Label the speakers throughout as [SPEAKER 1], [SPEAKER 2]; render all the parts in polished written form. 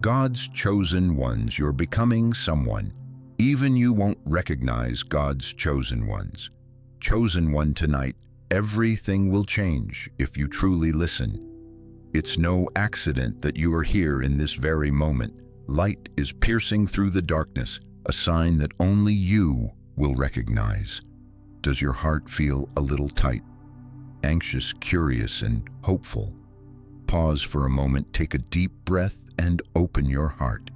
[SPEAKER 1] God's chosen ones, you're becoming someone. Even you won't recognize God's chosen ones. Chosen one tonight, everything will change if you truly listen. It's no accident that you are here in this very moment. Light is piercing through the darkness, a sign that only you will recognize. Does your heart feel a little tight, anxious, curious, and hopeful? Pause for a moment, take a deep breath, and open your heart.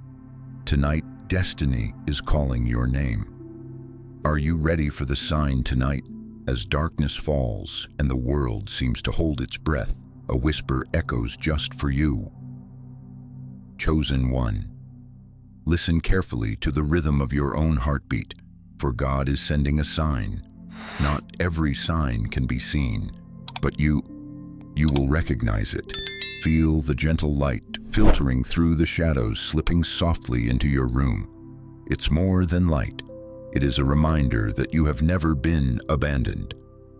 [SPEAKER 1] Tonight, destiny is calling your name. Are you ready for the sign tonight? As darkness falls and the world seems to hold its breath, a whisper echoes just for you. Chosen one. Listen carefully to the rhythm of your own heartbeat, for God is sending a sign. Not every sign can be seen, but you will recognize it. Feel the gentle light filtering through the shadows, slipping softly into your room. It's more than light. It is a reminder that you have never been abandoned.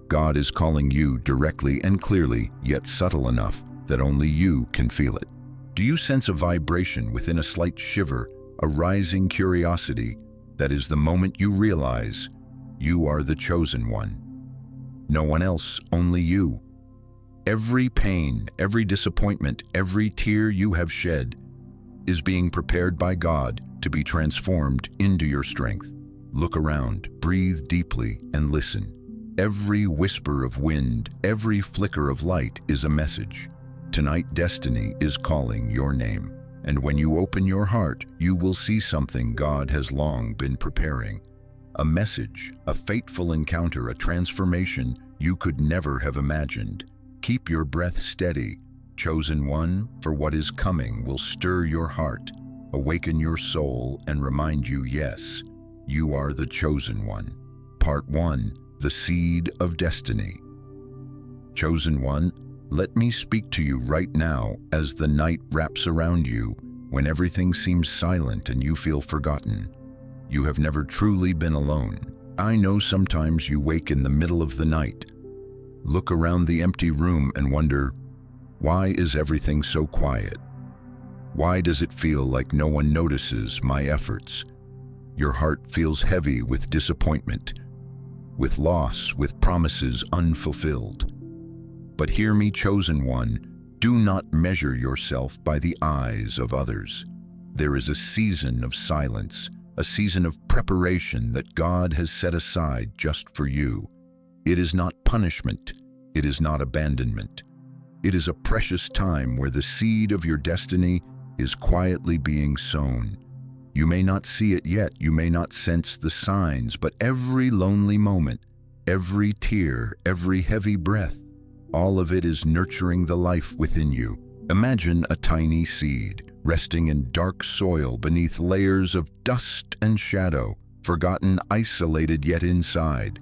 [SPEAKER 1] God is calling you directly and clearly, yet subtle enough that only you can feel it. Do you sense a vibration within, a slight shiver, a rising curiosity? That is the moment you realize you are the chosen one. No one else, only you. Every pain, every disappointment, every tear you have shed is being prepared by God to be transformed into your strength. Look around, breathe deeply, and listen. Every whisper of wind, every flicker of light is a message. Tonight, destiny is calling your name. And when you open your heart, you will see something God has long been preparing. A message, a fateful encounter, a transformation you could never have imagined. Keep your breath steady, chosen one, for what is coming will stir your heart, awaken your soul, and remind you, yes, you are the chosen one. Part 1. The Seed of Destiny. Chosen one, let me speak to you right now as the night wraps around you, when everything seems silent and you feel forgotten. You have never truly been alone. I know sometimes you wake in the middle of the night, look around the empty room and wonder, why is everything so quiet? Why does it feel like no one notices my efforts? Your heart feels heavy with disappointment, with loss, with promises unfulfilled. But hear me, chosen one, do not measure yourself by the eyes of others. There is a season of silence, a season of preparation that God has set aside just for you. It is not punishment. It is not abandonment. It is a precious time where the seed of your destiny is quietly being sown. You may not see it yet, you may not sense the signs, but every lonely moment, every tear, every heavy breath, all of it is nurturing the life within you. Imagine a tiny seed resting in dark soil beneath layers of dust and shadow, forgotten, isolated, yet inside.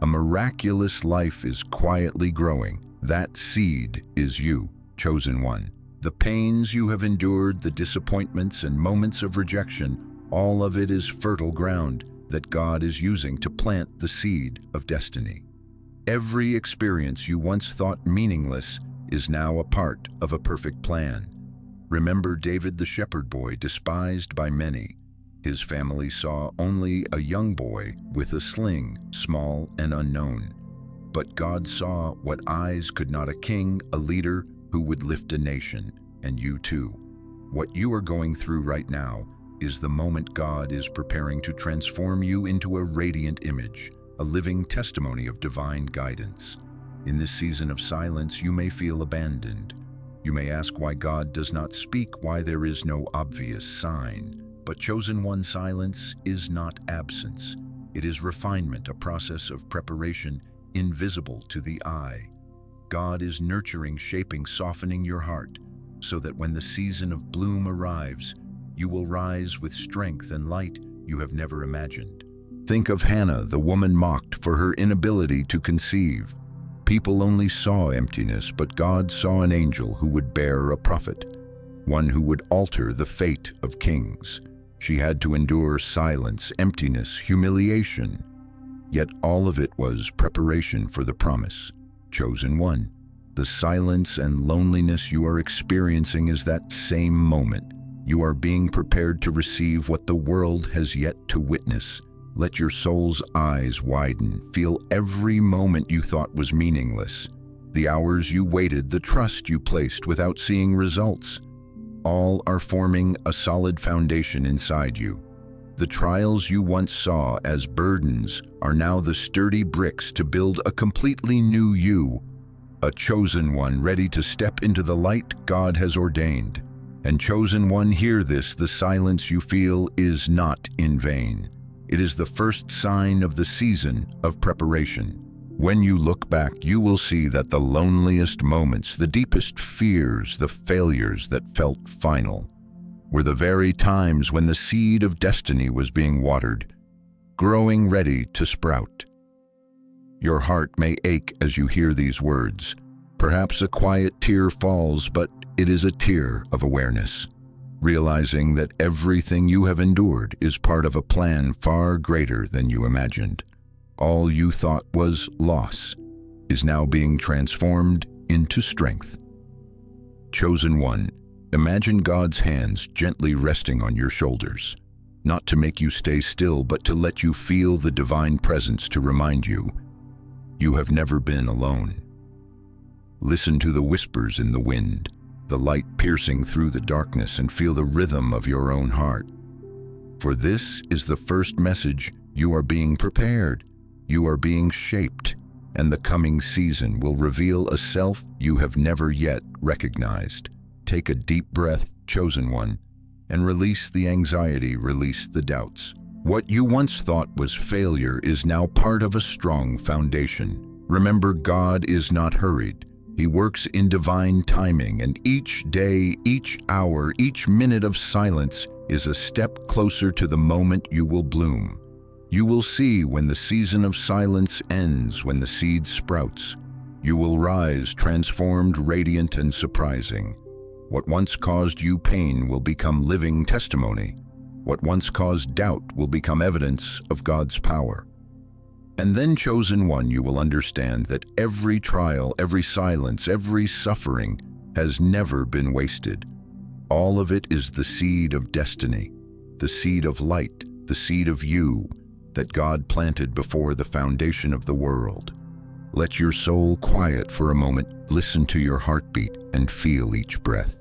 [SPEAKER 1] A miraculous life is quietly growing. That seed is you, chosen one. The pains you have endured, the disappointments and moments of rejection, all of it is fertile ground that God is using to plant the seed of destiny. Every experience you once thought meaningless is now a part of a perfect plan. Remember David the shepherd boy, despised by many. His family saw only a young boy with a sling, small and unknown. But God saw what eyes could not, a king, a leader who would lift a nation, and you too. What you are going through right now is the moment God is preparing to transform you into a radiant image, a living testimony of divine guidance. In this season of silence, you may feel abandoned. You may ask why God does not speak, why there is no obvious sign. But chosen one, silence is not absence. It is refinement, a process of preparation invisible to the eye. God is nurturing, shaping, softening your heart, so that when the season of bloom arrives, you will rise with strength and light you have never imagined. Think of Hannah, the woman mocked for her inability to conceive. People only saw emptiness, but God saw an angel who would bear a prophet, one who would alter the fate of kings. She had to endure silence, emptiness, humiliation. Yet all of it was preparation for the promise. Chosen one, the silence and loneliness you are experiencing is that same moment. You are being prepared to receive what the world has yet to witness. Let your soul's eyes widen. Feel every moment you thought was meaningless. The hours you waited, the trust you placed without seeing results. All are forming a solid foundation inside you. The trials you once saw as burdens are now the sturdy bricks to build a completely new you, a chosen one ready to step into the light God has ordained. And chosen one, hear this: the silence you feel is not in vain. It is the first sign of the season of preparation. When you look back, you will see that the loneliest moments, the deepest fears, the failures that felt final, were the very times when the seed of destiny was being watered, growing ready to sprout. Your heart may ache as you hear these words. Perhaps a quiet tear falls, but it is a tear of awareness, realizing that everything you have endured is part of a plan far greater than you imagined. All you thought was loss is now being transformed into strength. Chosen one, imagine God's hands gently resting on your shoulders, not to make you stay still, but to let you feel the divine presence, to remind you have never been alone. Listen to the whispers in the wind, the light piercing through the darkness, and feel the rhythm of your own heart. For this is the first message: you are being prepared, you are being shaped, and the coming season will reveal a self you have never yet recognized. Take a deep breath, chosen one, and release the anxiety, release the doubts. What you once thought was failure is now part of a strong foundation. Remember, God is not hurried. He works in divine timing, and each day, each hour, each minute of silence is a step closer to the moment you will bloom. You will see when the season of silence ends, when the seed sprouts. You will rise transformed, radiant, and surprising. What once caused you pain will become living testimony. What once caused doubt will become evidence of God's power. And then, chosen one, you will understand that every trial, every silence, every suffering has never been wasted. All of it is the seed of destiny, the seed of light, the seed of you that God planted before the foundation of the world. Let your soul quiet for a moment, listen to your heartbeat, and feel each breath.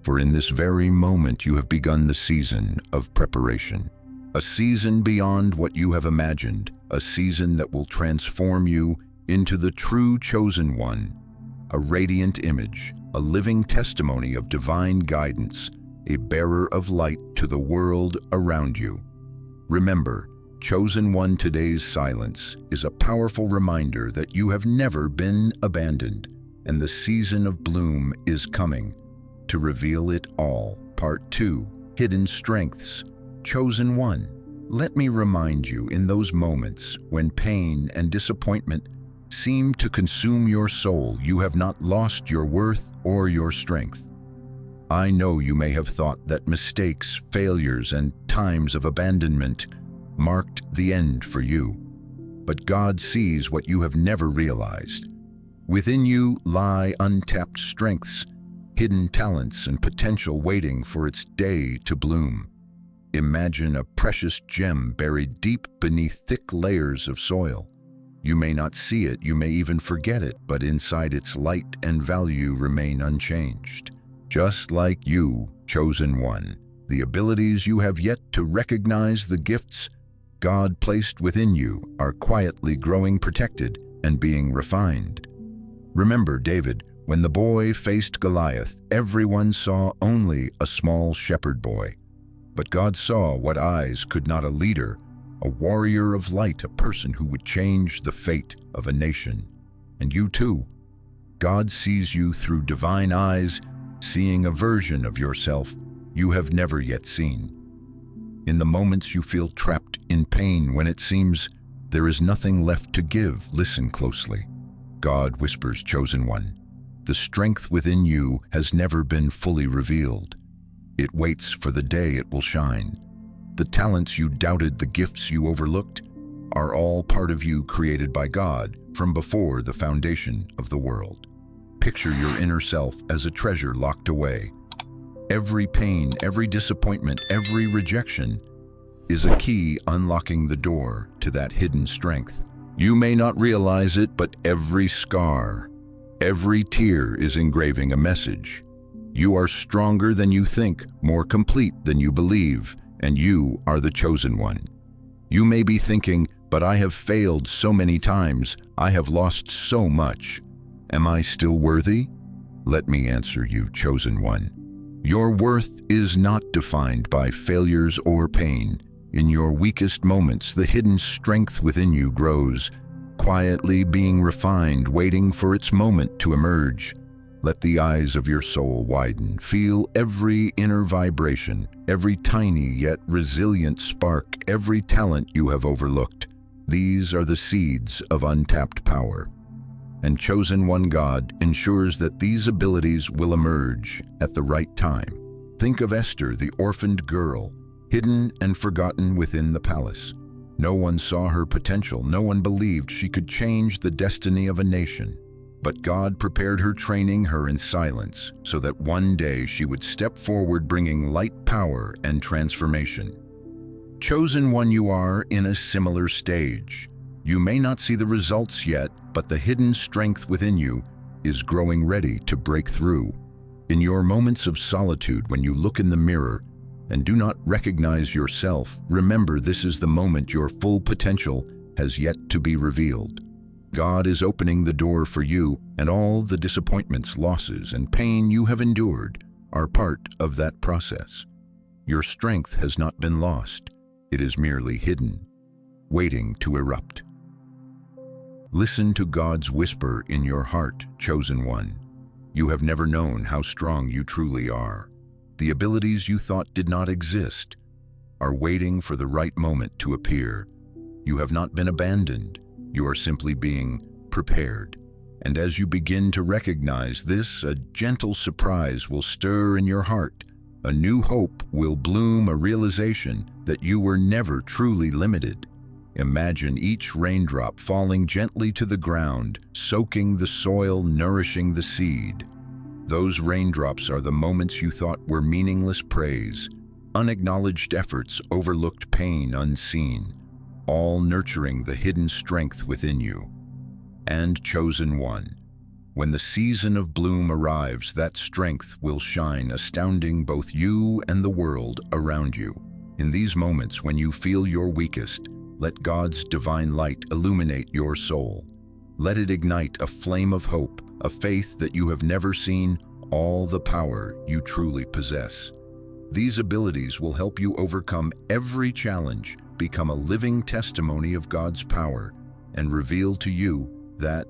[SPEAKER 1] For in this very moment you have begun the season of preparation, a season beyond what you have imagined, a season that will transform you into the true chosen one, a radiant image, a living testimony of divine guidance, a bearer of light to the world around you. Remember, chosen one, today's silence is a powerful reminder that you have never been abandoned, and the season of bloom is coming to reveal it all. Part 2, Hidden Strengths. Chosen one, let me remind you, in those moments when pain and disappointment seem to consume your soul, you have not lost your worth or your strength. I know you may have thought that mistakes, failures, and times of abandonment marked the end for you. But God sees what you have never realized. Within you lie untapped strengths, hidden talents, and potential waiting for its day to bloom. Imagine a precious gem buried deep beneath thick layers of soil. You may not see it, you may even forget it, but inside its light and value remain unchanged. Just like you, chosen one, the abilities you have yet to recognize, the gifts God placed within you, are quietly growing, protected, and being refined. Remember David, when the boy faced Goliath, everyone saw only a small shepherd boy. But God saw what eyes could not: a leader, a warrior of light, a person who would change the fate of a nation. And you too, God sees you through divine eyes, seeing a version of yourself you have never yet seen. In the moments you feel trapped in pain, when it seems there is nothing left to give, listen closely. God whispers, chosen one, the strength within you has never been fully revealed. It waits for the day it will shine. The talents you doubted, the gifts you overlooked, are all part of you, created by God from before the foundation of the world. Picture your inner self as a treasure locked away, Every pain, every disappointment, every rejection is a key unlocking the door to that hidden strength. You may not realize it, but every scar, every tear is engraving a message. You are stronger than you think, more complete than you believe, and you are the chosen one. You may be thinking, but I have failed so many times, I have lost so much. Am I still worthy? Let me answer you, chosen one. Your worth is not defined by failures or pain. In your weakest moments, the hidden strength within you grows, quietly being refined, waiting for its moment to emerge. Let the eyes of your soul widen. Feel every inner vibration, every tiny yet resilient spark, every talent you have overlooked. These are the seeds of untapped power. And chosen one God ensures that these abilities will emerge at the right time. Think of Esther, the orphaned girl, hidden and forgotten within the palace. No one saw her potential. No one believed she could change the destiny of a nation. But God prepared her, training her in silence, so that one day she would step forward bringing light, power, and transformation. Chosen one, you are in a similar stage. You may not see the results yet, but the hidden strength within you is growing, ready to break through. In your moments of solitude, when you look in the mirror and do not recognize yourself, remember this is the moment your full potential has yet to be revealed. God is opening the door for you, and all the disappointments, losses, and pain you have endured are part of that process. Your strength has not been lost. It is merely hidden, waiting to erupt. Listen to God's whisper in your heart, chosen one. You have never known how strong you truly are. The abilities you thought did not exist are waiting for the right moment to appear. You have not been abandoned. You are simply being prepared. And as you begin to recognize this, a gentle surprise will stir in your heart. A new hope will bloom, a realization that you were never truly limited. Imagine each raindrop falling gently to the ground, soaking the soil, nourishing the seed. Those raindrops are the moments you thought were meaningless praise, unacknowledged efforts, overlooked pain, unseen, all nurturing the hidden strength within you. And chosen one, when the season of bloom arrives, that strength will shine, astounding both you and the world around you. In these moments when you feel your weakest, let God's divine light illuminate your soul. Let it ignite a flame of hope, a faith that you have never seen, all the power you truly possess. These abilities will help you overcome every challenge, become a living testimony of God's power, and reveal to you that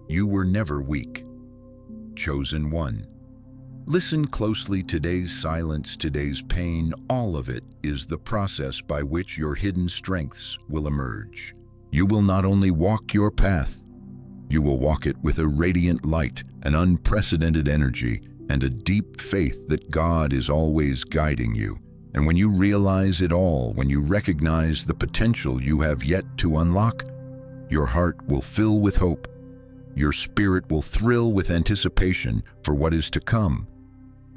[SPEAKER 1] you were never weak. Chosen one. Listen closely. Today's silence, today's pain, all of it is the process by which your hidden strengths will emerge. You will not only walk your path, you will walk it with a radiant light, an unprecedented energy, and a deep faith that God is always guiding you. And when you realize it all, when you recognize the potential you have yet to unlock, your heart will fill with hope. Your spirit will thrill with anticipation for what is to come.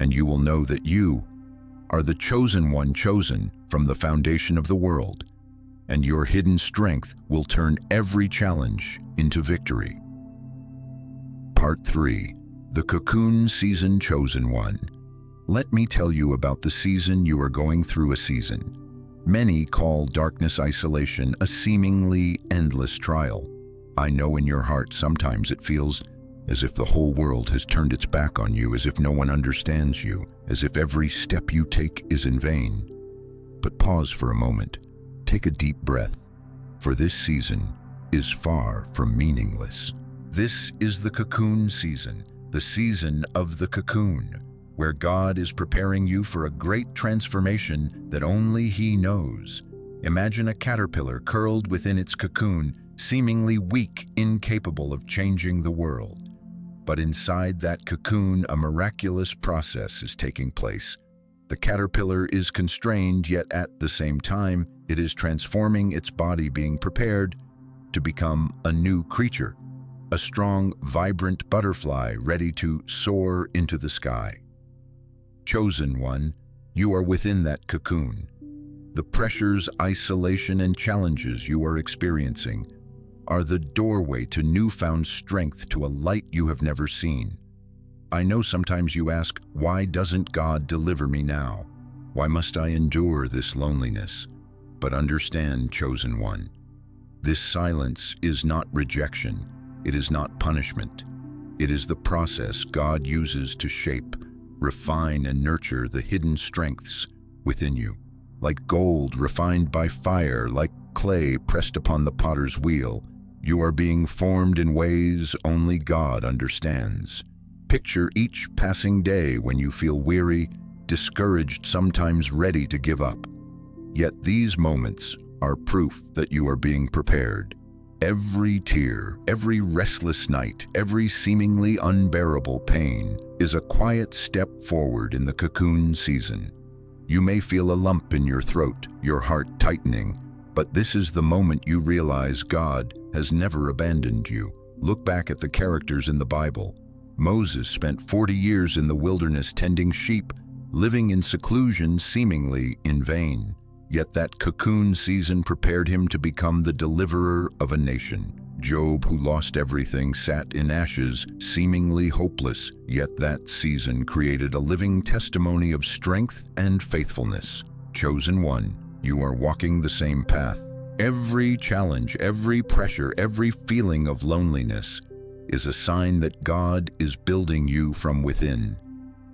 [SPEAKER 1] And you will know that you are the chosen one, chosen from the foundation of the world. And your hidden strength will turn every challenge into victory. Part 3. The Cocoon Season, Chosen One. Let me tell you about the season you are going through. A season many call darkness, isolation, a seemingly endless trial. I know in your heart sometimes it feels as if the whole world has turned its back on you, as if no one understands you, as if every step you take is in vain. But pause for a moment. Take a deep breath, for this season is far from meaningless. This is the Cocoon Season, the season of the cocoon, where God is preparing you for a great transformation that only He knows. Imagine a caterpillar curled within its cocoon, seemingly weak, incapable of changing the world. But inside that cocoon, a miraculous process is taking place. The caterpillar is constrained, yet at the same time, it is transforming its body, being prepared to become a new creature, a strong, vibrant butterfly ready to soar into the sky. Chosen one, you are within that cocoon. The pressures, isolation, and challenges you are experiencing are the doorway to newfound strength, to a light you have never seen. I know sometimes you ask, why doesn't God deliver me now? Why must I endure this loneliness? But understand, chosen one, this silence is not rejection. It is not punishment. It is the process God uses to shape, refine, and nurture the hidden strengths within you. Like gold refined by fire, like clay pressed upon the potter's wheel, you are being formed in ways only God understands. Picture each passing day when you feel weary, discouraged, sometimes ready to give up. Yet these moments are proof that you are being prepared. Every tear, every restless night, every seemingly unbearable pain is a quiet step forward in the cocoon season. You may feel a lump in your throat, your heart tightening, but this is the moment you realize God has never abandoned you. Look back at the characters in the Bible. Moses spent 40 years in the wilderness tending sheep, living in seclusion seemingly in vain. Yet that cocoon season prepared him to become the deliverer of a nation. Job, who lost everything, sat in ashes, seemingly hopeless, yet that season created a living testimony of strength and faithfulness. Chosen one, you are walking the same path. Every challenge, every pressure, every feeling of loneliness is a sign that God is building you from within.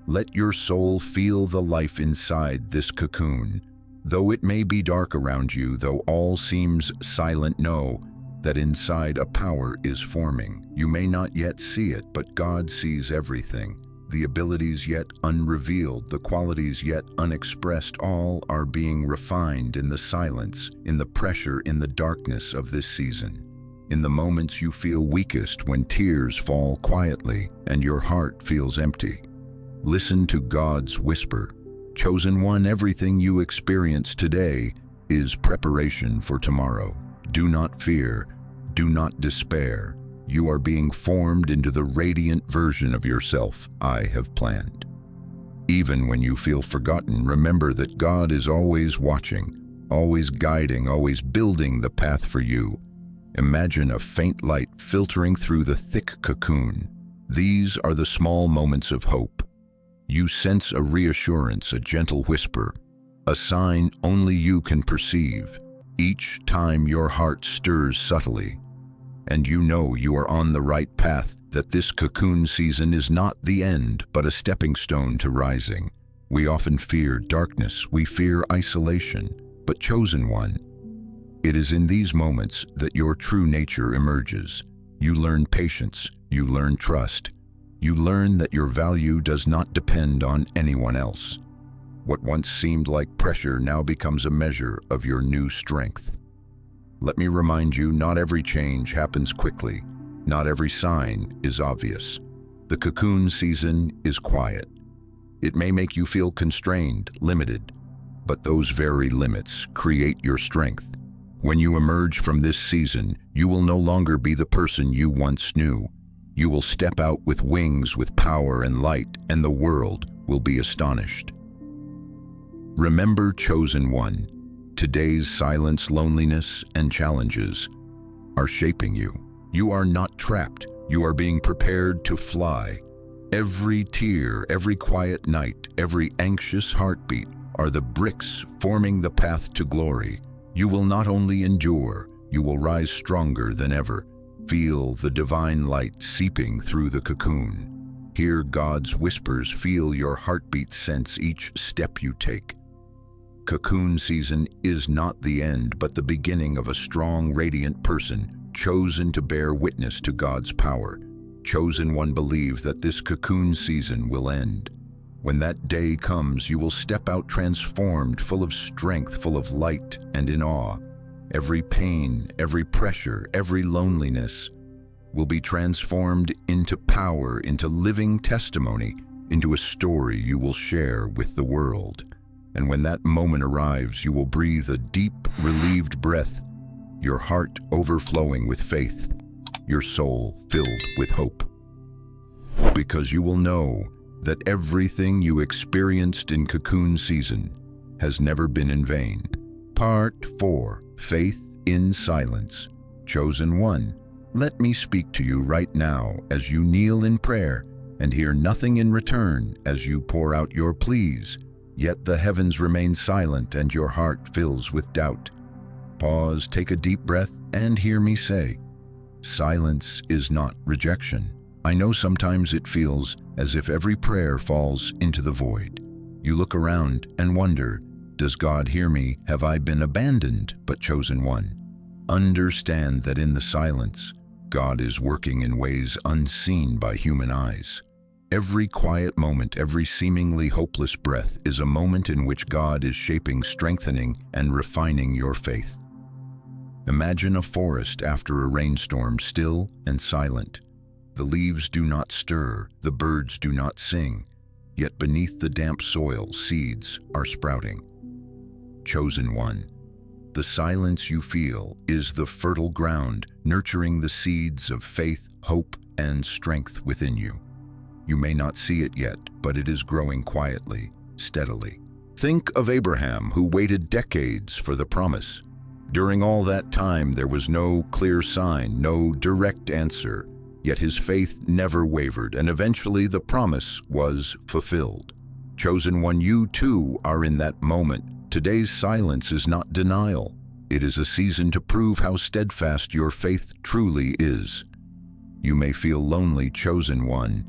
[SPEAKER 1] Let your soul feel the life inside this cocoon. Though it may be dark around you, though all seems silent, know that inside a power is forming. You may not yet see it, but God sees everything. The abilities yet unrevealed, the qualities yet unexpressed, all are being refined in the silence, in the pressure, in the darkness of this season. In the moments you feel weakest, when tears fall quietly and your heart feels empty, listen to God's whisper. Chosen one, everything you experience today is preparation for tomorrow. Do not fear, do not despair. You are being formed into the radiant version of yourself I have planned. Even when you feel forgotten, remember that God is always watching, always guiding, always building the path for you. Imagine a faint light filtering through the thick cocoon. These are the small moments of hope. You sense a reassurance, a gentle whisper, a sign only you can perceive. Each time your heart stirs subtly, and you know you are on the right path, that this cocoon season is not the end, but a stepping stone to rising. We often fear darkness, we fear isolation, but chosen one, it is in these moments that your true nature emerges. You learn patience, you learn trust, you learn that your value does not depend on anyone else. What once seemed like pressure now becomes a measure of your new strength. Let me remind you, not every change happens quickly. Not every sign is obvious. The cocoon season is quiet. It may make you feel constrained, limited, but those very limits create your strength. When you emerge from this season, you will no longer be the person you once knew. You will step out with wings, with power and light, and the world will be astonished. Remember, chosen one, today's silence, loneliness, and challenges are shaping you. You are not trapped. You are being prepared to fly. Every tear, every quiet night, every anxious heartbeat are the bricks forming the path to glory. You will not only endure, you will rise stronger than ever. Feel the divine light seeping through the cocoon. Hear God's whispers, feel your heartbeat, sense each step you take. Cocoon season is not the end, but the beginning of a strong, radiant person, chosen to bear witness to God's power. Chosen one, believe that this cocoon season will end. When that day comes, you will step out transformed, full of strength, full of light, and in awe. Every pain, every pressure, every loneliness will be transformed into power, into living testimony, into a story you will share with the world. And when that moment arrives, you will breathe a deep, relieved breath, your heart overflowing with faith, your soul filled with hope. Because you will know that everything you experienced in Cocoon season has never been in vain. Part 4. Faith in Silence. Chosen One, let me speak to you right now as you kneel in prayer and hear nothing in return as you pour out your pleas, yet the heavens remain silent and your heart fills with doubt. Pause, take a deep breath, and hear me say, silence is not rejection. I know sometimes it feels as if every prayer falls into the void. You look around and wonder, does God hear me? Have I been abandoned? But Chosen One, understand that in the silence, God is working in ways unseen by human eyes. Every quiet moment, every seemingly hopeless breath is a moment in which God is shaping, strengthening, and refining your faith. Imagine a forest after a rainstorm, still and silent. The leaves do not stir, the birds do not sing, yet beneath the damp soil, seeds are sprouting. Chosen One, the silence you feel is the fertile ground, nurturing the seeds of faith, hope, and strength within you. You may not see it yet, but it is growing quietly, steadily. Think of Abraham, who waited decades for the promise. During all that time, there was no clear sign, no direct answer, yet his faith never wavered, and eventually the promise was fulfilled. Chosen One, you too are in that moment. Today's silence is not denial. It is a season to prove how steadfast your faith truly is. You may feel lonely, Chosen One,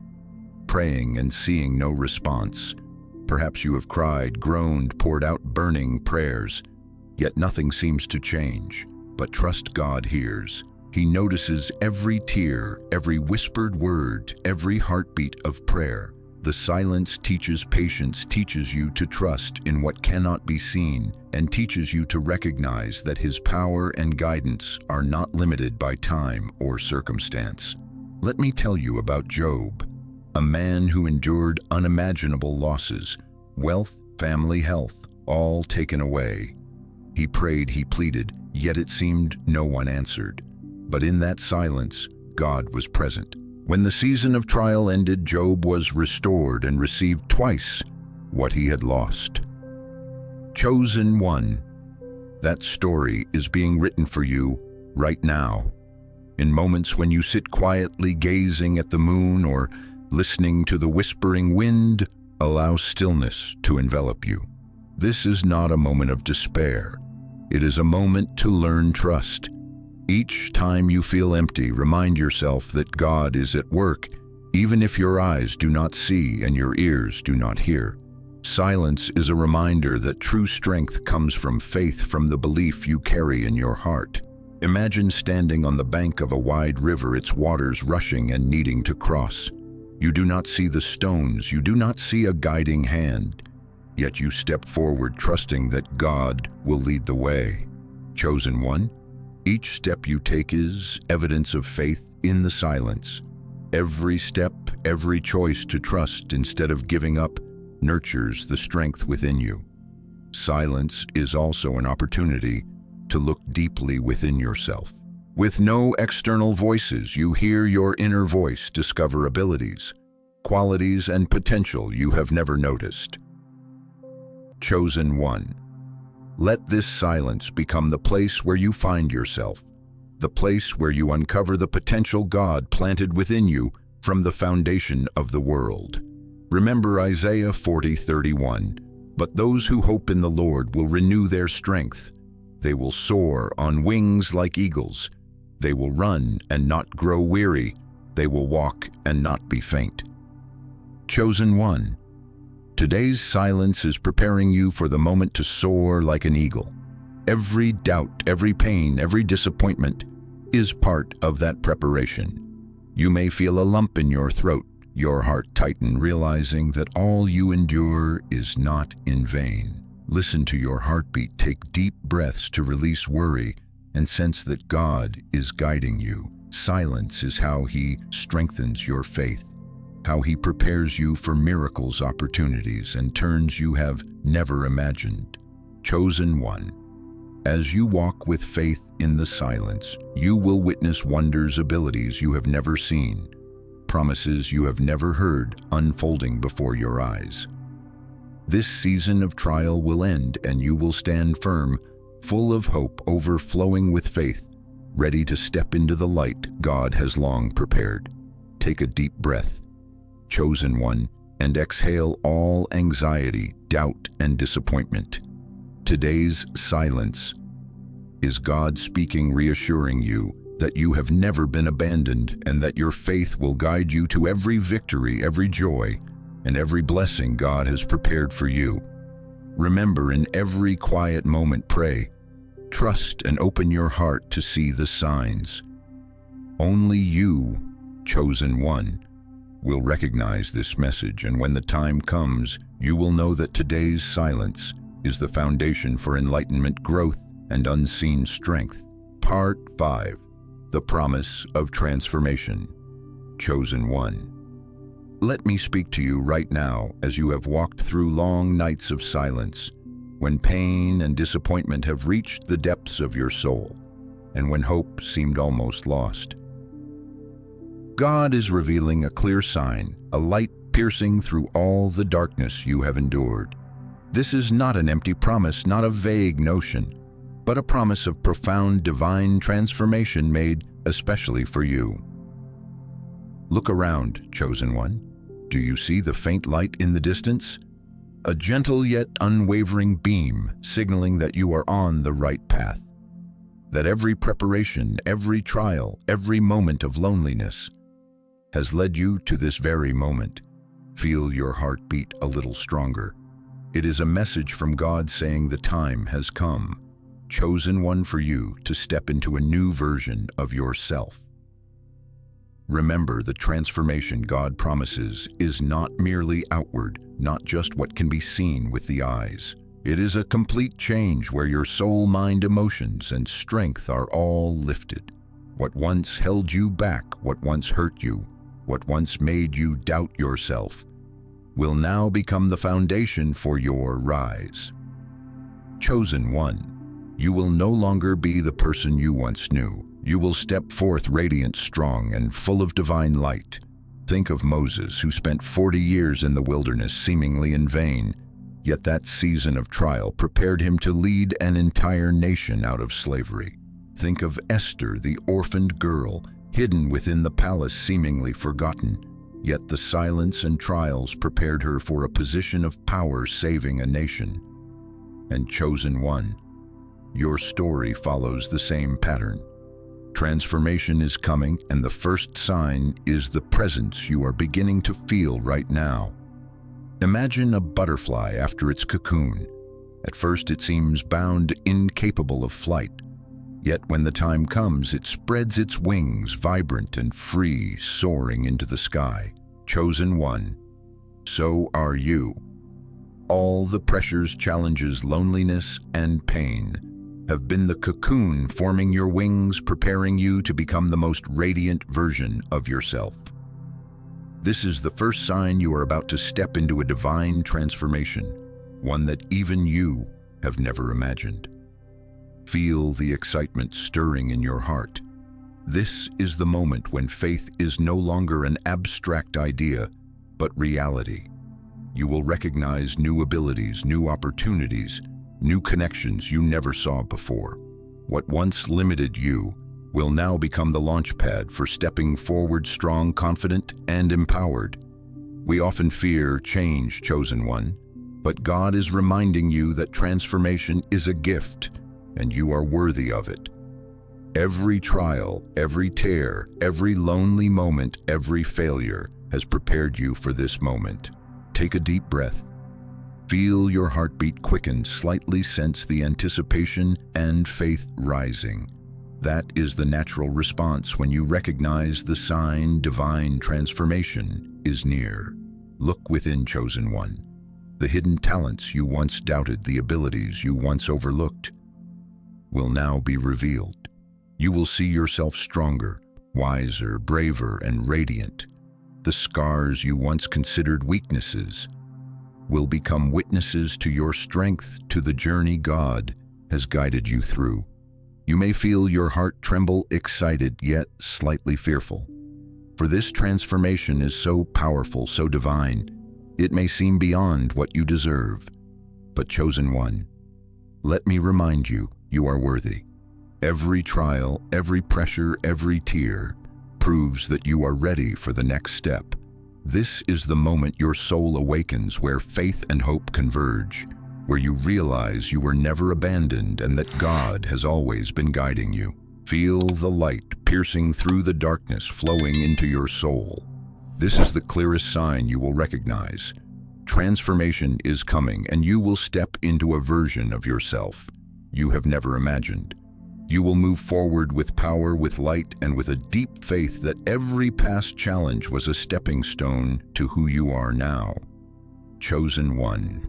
[SPEAKER 1] praying and seeing no response. Perhaps you have cried, groaned, poured out burning prayers, yet nothing seems to change. But trust God hears. He notices every tear, every whispered word, every heartbeat of prayer. The silence teaches patience, teaches you to trust in what cannot be seen, and teaches you to recognize that His power and guidance are not limited by time or circumstance. Let me tell you about Job, a man who endured unimaginable losses, wealth, family, health, all taken away. He prayed, he pleaded, yet it seemed no one answered. But in that silence, God was present. When the season of trial ended, Job was restored and received twice what he had lost. Chosen One, that story is being written for you right now. In moments when you sit quietly gazing at the moon or listening to the whispering wind, allow stillness to envelop you. This is not a moment of despair. It is a moment to learn trust. Each time you feel empty, remind yourself that God is at work, even if your eyes do not see and your ears do not hear. Silence is a reminder that true strength comes from faith, from the belief you carry in your heart. Imagine standing on the bank of a wide river, its waters rushing and needing to cross. You do not see the stones, you do not see a guiding hand, yet you step forward trusting that God will lead the way. Chosen One, each step you take is evidence of faith in the silence. Every step, every choice to trust instead of giving up, nurtures the strength within you. Silence is also an opportunity to look deeply within yourself. With no external voices, you hear your inner voice, discover abilities, qualities, and potential you have never noticed. Chosen One, let this silence become the place where you find yourself, the place where you uncover the potential God planted within you from the foundation of the world. Remember Isaiah 40:31, "But those who hope in the Lord will renew their strength. They will soar on wings like eagles. They will run and not grow weary. They will walk and not be faint." Chosen One, today's silence is preparing you for the moment to soar like an eagle. Every doubt, every pain, every disappointment is part of that preparation. You may feel a lump in your throat, your heart tighten, realizing that all you endure is not in vain. Listen to your heartbeat, take deep breaths to release worry, and sense that God is guiding you. Silence is how He strengthens your faith, how He prepares you for miracles, opportunities, and turns you have never imagined. Chosen One, as you walk with faith in the silence, you will witness wonders, abilities you have never seen, promises you have never heard unfolding before your eyes. This season of trial will end and you will stand firm, full of hope, overflowing with faith, ready to step into the light God has long prepared. Take a deep breath, chosen one, and exhale all anxiety, doubt, and disappointment. Today's silence is God speaking, reassuring you that you have never been abandoned and that your faith will guide you to every victory, every joy, and every blessing God has prepared for you. Remember, in every quiet moment, pray, trust, and open your heart to see the signs. Only you, chosen one, will recognize this message, and when the time comes, you will know that today's silence is the foundation for enlightenment, growth, and unseen strength. Part 5. The Promise of Transformation. Chosen one. Let me speak to you right now as you have walked through long nights of silence, when pain and disappointment have reached the depths of your soul, and when hope seemed almost lost. God is revealing a clear sign, a light piercing through all the darkness you have endured. This is not an empty promise, not a vague notion, but a promise of profound divine transformation made especially for you. Look around, chosen one. Do you see the faint light in the distance? A gentle yet unwavering beam signaling that you are on the right path. That every preparation, every trial, every moment of loneliness has led you to this very moment. Feel your heart beat a little stronger. It is a message from God saying the time has come, chosen one, for you to step into a new version of yourself. Remember, the transformation God promises is not merely outward, not just what can be seen with the eyes. It is a complete change where your soul, mind, emotions, and strength are all lifted. What once held you back, what once hurt you, what once made you doubt yourself, will now become the foundation for your rise. Chosen one, you will no longer be the person you once knew. You will step forth radiant, strong, and full of divine light. Think of Moses, who spent 40 years in the wilderness seemingly in vain, yet that season of trial prepared him to lead an entire nation out of slavery. Think of Esther, the orphaned girl, hidden within the palace, seemingly forgotten, yet the silence and trials prepared her for a position of power, saving a nation. And chosen one, your story follows the same pattern. Transformation is coming, and the first sign is the presence you are beginning to feel right now. Imagine a butterfly after its cocoon. At first it seems bound, incapable of flight. Yet when the time comes, it spreads its wings, vibrant and free, soaring into the sky. Chosen one, so are you. All the pressures, challenges, loneliness, and pain have been the cocoon forming your wings, preparing you to become the most radiant version of yourself. This is the first sign you are about to step into a divine transformation, one that even you have never imagined. Feel the excitement stirring in your heart. This is the moment when faith is no longer an abstract idea, but reality. You will recognize new abilities, new opportunities, new connections you never saw before. What once limited you will now become the launchpad for stepping forward strong, confident, and empowered. We often fear change, chosen one, but God is reminding you that transformation is a gift, and you are worthy of it. Every trial, every tear, every lonely moment, every failure has prepared you for this moment. Take a deep breath. Feel your heartbeat quicken, slightly sense the anticipation and faith rising. That is the natural response when you recognize the sign divine transformation is near. Look within, chosen one. The hidden talents you once doubted, the abilities you once overlooked, will now be revealed. You will see yourself stronger, wiser, braver, and radiant. The scars you once considered weaknesses will become witnesses to your strength, to the journey God has guided you through. You may feel your heart tremble, excited, yet slightly fearful. For this transformation is so powerful, so divine, it may seem beyond what you deserve. But chosen one, let me remind you, you are worthy. Every trial, every pressure, every tear proves that you are ready for the next step. This is the moment your soul awakens, where faith and hope converge, where you realize you were never abandoned and that God has always been guiding you. Feel the light piercing through the darkness, flowing into your soul. This is the clearest sign you will recognize. Transformation is coming, and you will step into a version of yourself you have never imagined. You will move forward with power, with light, and with a deep faith that every past challenge was a stepping stone to who you are now. Chosen one.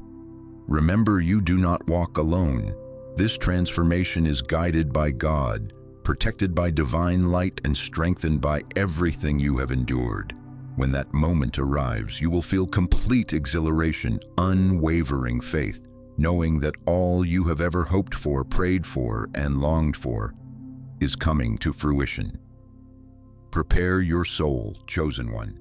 [SPEAKER 1] Remember, you do not walk alone. This transformation is guided by God, protected by divine light, and strengthened by everything you have endured. When that moment arrives, you will feel complete exhilaration, unwavering faith, knowing that all you have ever hoped for, prayed for, and longed for is coming to fruition. Prepare your soul, chosen one.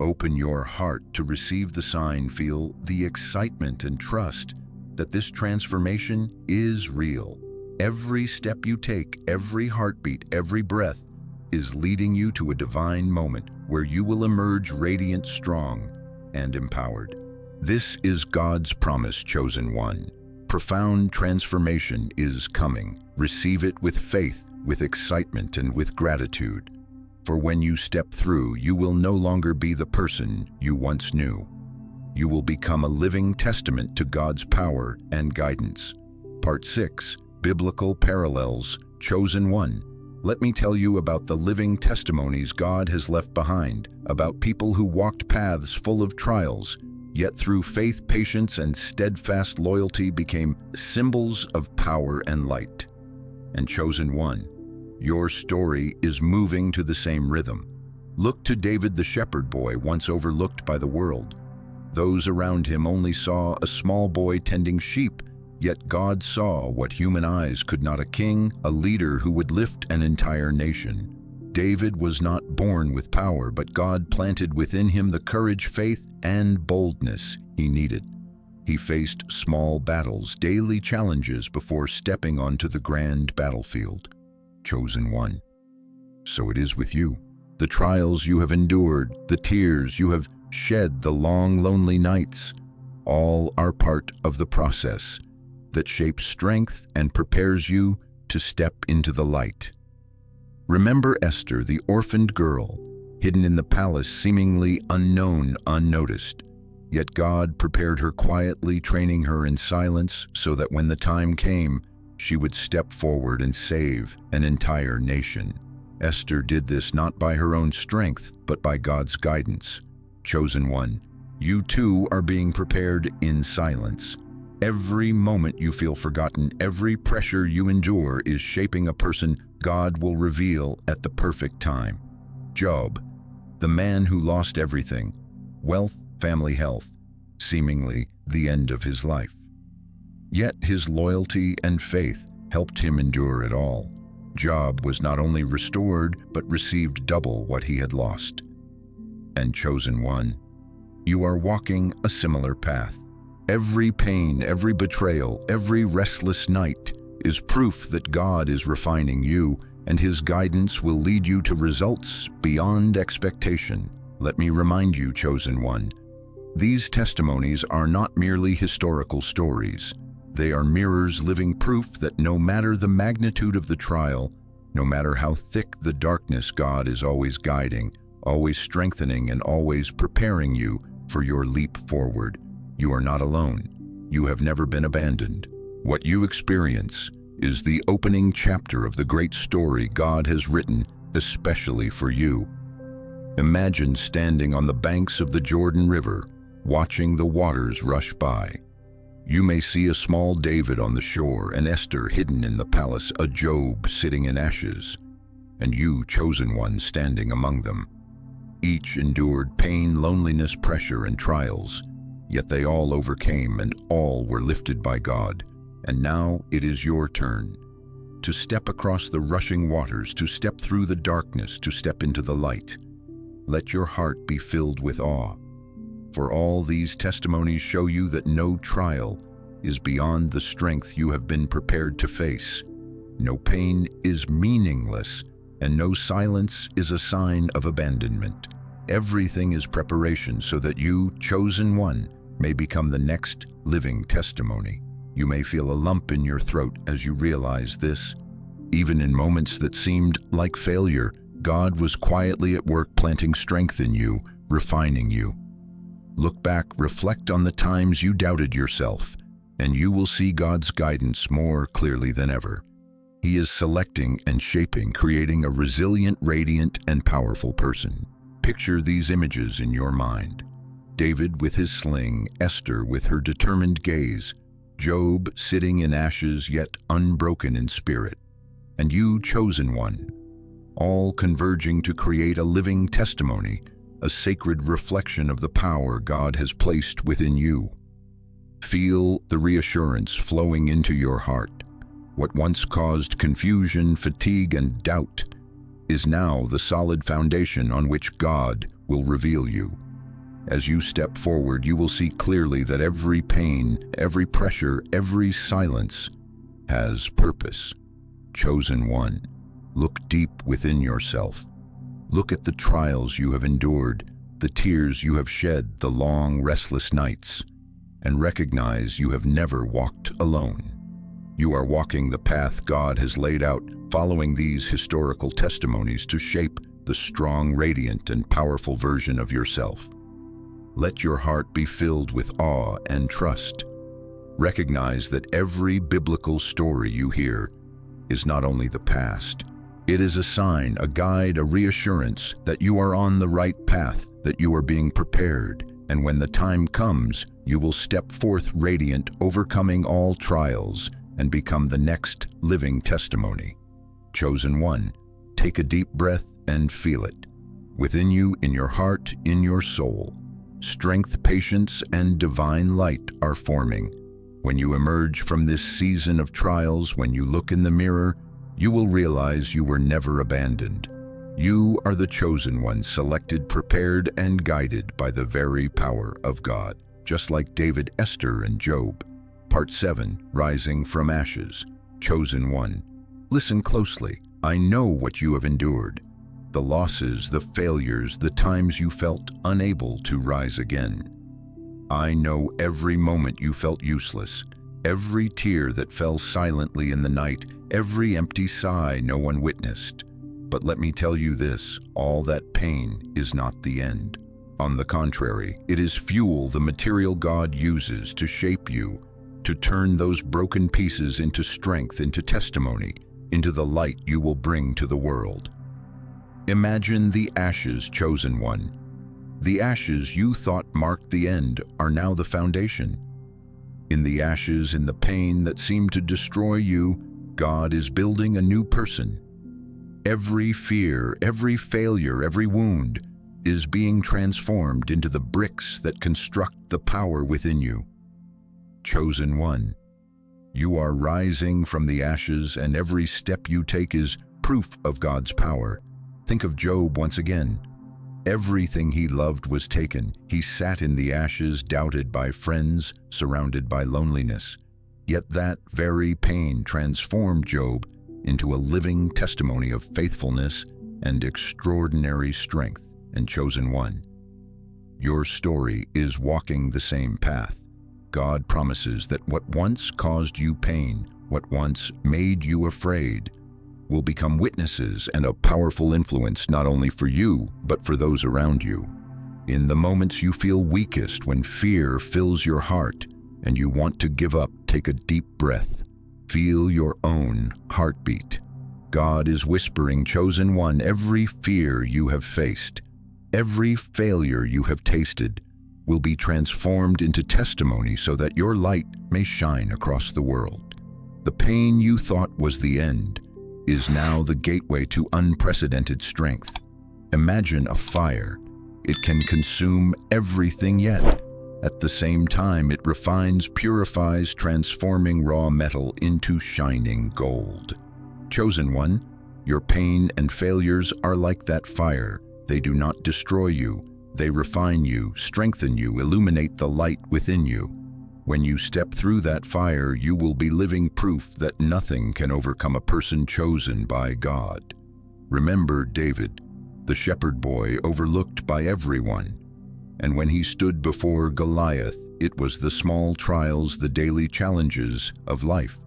[SPEAKER 1] Open your heart to receive the sign. Feel the excitement and trust that this transformation is real. Every step you take, every heartbeat, every breath is leading you to a divine moment where you will emerge radiant, strong, and empowered. This is God's promise, chosen one. Profound transformation is coming. Receive it with faith, with excitement, and with gratitude. For when you step through, you will no longer be the person you once knew. You will become a living testament to God's power and guidance. Part 6. Biblical Parallels, Chosen One. Let me tell you about the living testimonies God has left behind, about people who walked paths full of trials, yet through faith, patience, and steadfast loyalty became symbols of power and light. And chosen one, your story is moving to the same rhythm. Look to David, the shepherd boy, once overlooked by the world. Those around him only saw a small boy tending sheep, yet God saw what human eyes could not: a king, a leader who would lift an entire nation. David was not born with power, but God planted within him the courage, faith, and boldness he needed. He faced small battles, daily challenges before stepping onto the grand battlefield. Chosen one. So it is with you. The trials you have endured, the tears you have shed, the long, lonely nights, all are part of the process that shapes strength and prepares you to step into the light. Remember Esther, the orphaned girl, hidden in the palace, seemingly unknown, unnoticed. Yet God prepared her quietly, training her in silence so that when the time came, she would step forward and save an entire nation. Esther did this not by her own strength, but by God's guidance. Chosen one, you too are being prepared in silence. Every moment you feel forgotten, every pressure you endure is shaping a person God will reveal at the perfect time. Job, the man who lost everything, wealth, family, health, seemingly the end of his life. Yet his loyalty and faith helped him endure it all. Job was not only restored, but received double what he had lost. And chosen one, you are walking a similar path. Every pain, every betrayal, every restless night is proof that God is refining you, and his guidance will lead you to results beyond expectation. Let me remind you, chosen one, these testimonies are not merely historical stories. They are mirrors, living proof that no matter the magnitude of the trial, no matter how thick the darkness, God is always guiding, always strengthening, and always preparing you for your leap forward. You are not alone. You have never been abandoned. What you experience is the opening chapter of the great story God has written especially for you. Imagine standing on the banks of the Jordan River, watching the waters rush by. You may see a small David on the shore, an Esther hidden in the palace, a Job sitting in ashes, and you, chosen one, standing among them. Each endured pain, loneliness, pressure, and trials, yet they all overcame and all were lifted by God. And now it is your turn to step across the rushing waters, to step through the darkness, to step into the light. let your heart be filled with awe. For all these testimonies show you that no trial is beyond the strength you have been prepared to face. No pain is meaningless, and no silence is a sign of abandonment. Everything is preparation so that you, chosen one, may become the next living testimony. You may feel a lump in your throat as you realize this. Even in moments that seemed like failure, God was quietly at work planting strength in you, refining you. Look back, reflect on the times you doubted yourself, and you will see God's guidance more clearly than ever. He is selecting and shaping, creating a resilient, radiant, and powerful person. Picture these images in your mind. David with his sling, Esther with her determined gaze, Job sitting in ashes yet unbroken in spirit, and you, chosen one, all converging to create a living testimony, a sacred reflection of the power God has placed within you. Feel the reassurance flowing into your heart. What once caused confusion, fatigue, and doubt is now the solid foundation on which God will reveal you. As you step forward, you will see clearly that every pain, every pressure, every silence has purpose. Chosen one, look deep within yourself. Look at the trials you have endured, the tears you have shed, the long, restless nights, and recognize you have never walked alone. You are walking the path God has laid out, following these historical testimonies to shape the strong, radiant, and powerful version of yourself. Let your heart be filled with awe and trust. Recognize that every biblical story you hear is not only the past. It is a sign, a guide, a reassurance that you are on the right path, that you are being prepared, and when the time comes, you will step forth radiant, overcoming all trials, and become the next living testimony. Chosen one, take a deep breath and feel it. Within you, in your heart, in your soul, strength, patience, and divine light are forming. When you emerge from this season of trials, when you look in the mirror, you will realize you were never abandoned. You are the chosen one, selected, prepared, and guided by the very power of God. Just like David, Esther, and Job. Part 7, Rising from Ashes. Chosen one. Listen closely. I know what you have endured. The losses, the failures, the times you felt unable to rise again. I know every moment you felt useless, every tear that fell silently in the night, every empty sigh no one witnessed. But let me tell you this, all that pain is not the end. On the contrary, it is fuel, the material God uses to shape you, to turn those broken pieces into strength, into testimony, into the light you will bring to the world. Imagine the ashes, chosen one. The ashes you thought marked the end are now the foundation. In the ashes, in the pain that seemed to destroy you, God is building a new person. Every fear, every failure, every wound is being transformed into the bricks that construct the power within you. Chosen one, you are rising from the ashes, and every step you take is proof of God's power. Think of Job once again. Everything he loved was taken. He sat in the ashes, doubted by friends, surrounded by loneliness. Yet that very pain transformed Job into a living testimony of faithfulness and extraordinary strength. And chosen one, your story is walking the same path. God promises that what once caused you pain, what once made you afraid, will become witnesses and a powerful influence not only for you, but for those around you. In the moments you feel weakest, when fear fills your heart and you want to give up, take a deep breath. Feel your own heartbeat. God is whispering, chosen one, every fear you have faced, every failure you have tasted, will be transformed into testimony so that your light may shine across the world. The pain you thought was the end is now the gateway to unprecedented strength. Imagine a fire. It can consume everything, yet at the same time it refines, purifies, transforming raw metal into shining gold. Chosen one, your pain and failures are like that fire. They do not destroy you. They refine you, strengthen you, illuminate the light within you. When you step through that fire, you will be living proof that nothing can overcome a person chosen by God. Remember David, the shepherd boy overlooked by everyone. And when he stood before Goliath, it was the small trials, the daily challenges of life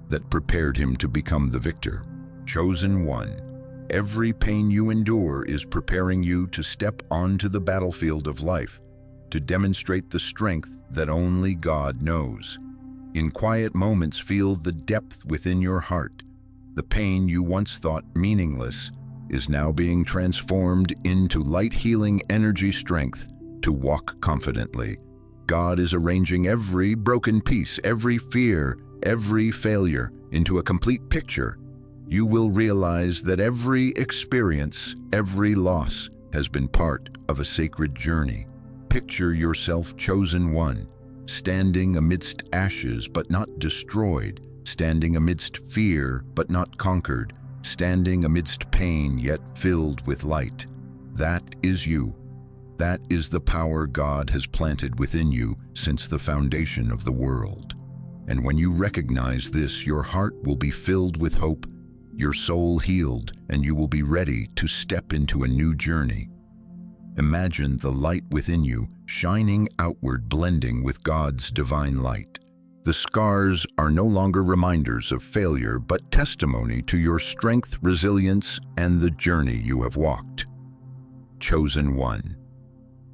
[SPEAKER 1] that prepared him to become the victor. Chosen one. Every pain you endure is preparing you to step onto the battlefield of life, to demonstrate the strength that only God knows. In quiet moments, feel the depth within your heart. The pain you once thought meaningless is now being transformed into light-healing energy strength to walk confidently. God is arranging every broken piece, every fear, every failure into a complete picture. You will realize that every experience, every loss has been part of a sacred journey. Picture yourself chosen one, standing amidst ashes but not destroyed, standing amidst fear but not conquered, standing amidst pain yet filled with light. That is you. That is the power God has planted within you since the foundation of the world. And when you recognize this, your heart will be filled with hope, your soul healed, and you will be ready to step into a new journey. Imagine the light within you shining outward, blending with God's divine light. The scars are no longer reminders of failure, but testimony to your strength, resilience, and the journey you have walked. Chosen one.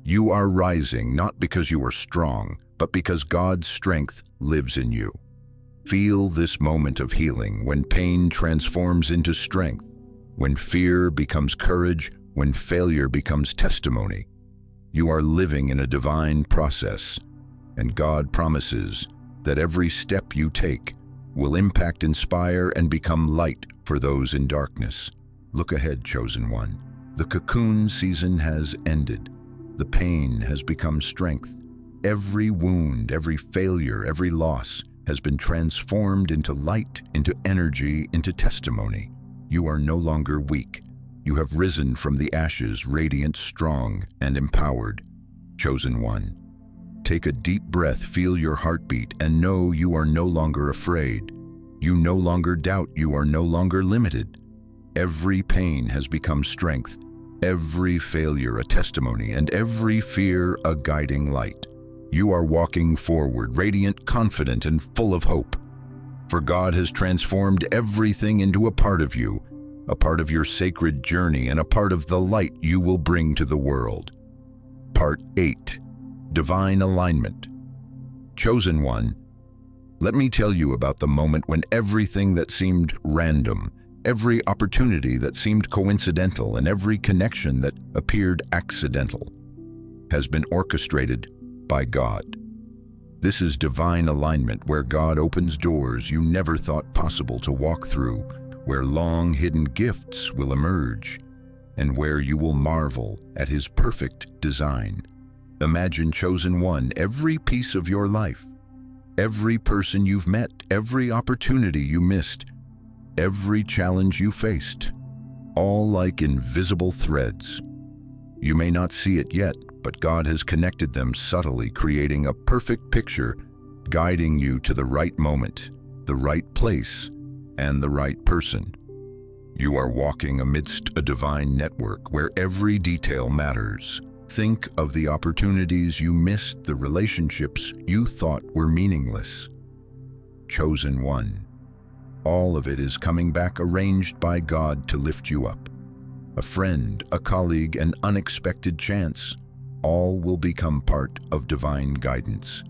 [SPEAKER 1] You are rising not because you are strong, but because God's strength lives in you. Feel this moment of healing when pain transforms into strength, when fear becomes courage, when failure becomes testimony. You are living in a divine process, and God promises that every step you take will impact, inspire, and become light for those in darkness. Look ahead, chosen one. The cocoon season has ended. The pain has become strength. Every wound, every failure, every loss has been transformed into light, into energy, into testimony. You are no longer weak. You have risen from the ashes, radiant, strong, and empowered. Chosen one. Take a deep breath, feel your heartbeat, and know you are no longer afraid. You no longer doubt, you are no longer limited. Every pain has become strength, every failure a testimony, and every fear a guiding light. You are walking forward, radiant, confident, and full of hope. For God has transformed everything into a part of you, a part of your sacred journey, and a part of the light you will bring to the world. Part 8. Divine Alignment. Chosen one, let me tell you about the moment when everything that seemed random, every opportunity that seemed coincidental, and every connection that appeared accidental has been orchestrated by God. This is divine alignment, where God opens doors you never thought possible to walk through, where long-hidden gifts will emerge, and where you will marvel at His perfect design. Imagine, chosen one, every piece of your life, every person you've met, every opportunity you missed, every challenge you faced, all like invisible threads. You may not see it yet, but God has connected them subtly, creating a perfect picture, guiding you to the right moment, the right place, and the right person. You are walking amidst a divine network where every detail matters. Think of the opportunities you missed, the relationships you thought were meaningless. Chosen one. All of it is coming back, arranged by God to lift you up. A friend, a colleague, an unexpected chance, all will become part of divine guidance.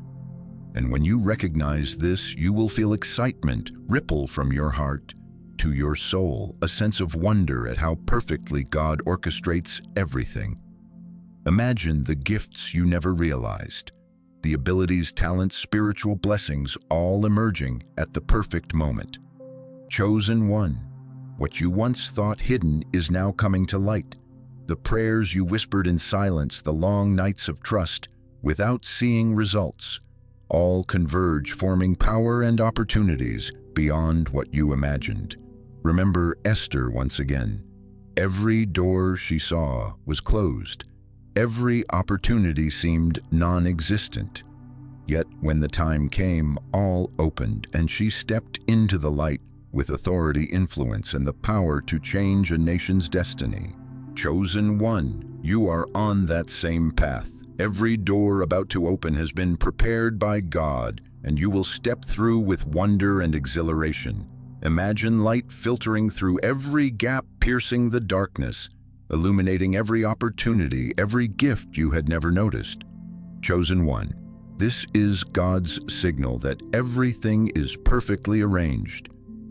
[SPEAKER 1] And when you recognize this, you will feel excitement ripple from your heart to your soul, a sense of wonder at how perfectly God orchestrates everything. Imagine the gifts you never realized, the abilities, talents, spiritual blessings, all emerging at the perfect moment. Chosen one, what you once thought hidden is now coming to light. The prayers you whispered in silence, the long nights of trust, without seeing results, all converge, forming power and opportunities beyond what you imagined. Remember Esther once again. Every door she saw was closed. Every opportunity seemed non-existent. Yet when the time came, all opened, and she stepped into the light with authority, influence, and the power to change a nation's destiny. Chosen one, you are on that same path. Every door about to open has been prepared by God, and you will step through with wonder and exhilaration. Imagine light filtering through every gap, piercing the darkness, illuminating every opportunity, every gift you had never noticed. Chosen one, this is God's signal that everything is perfectly arranged.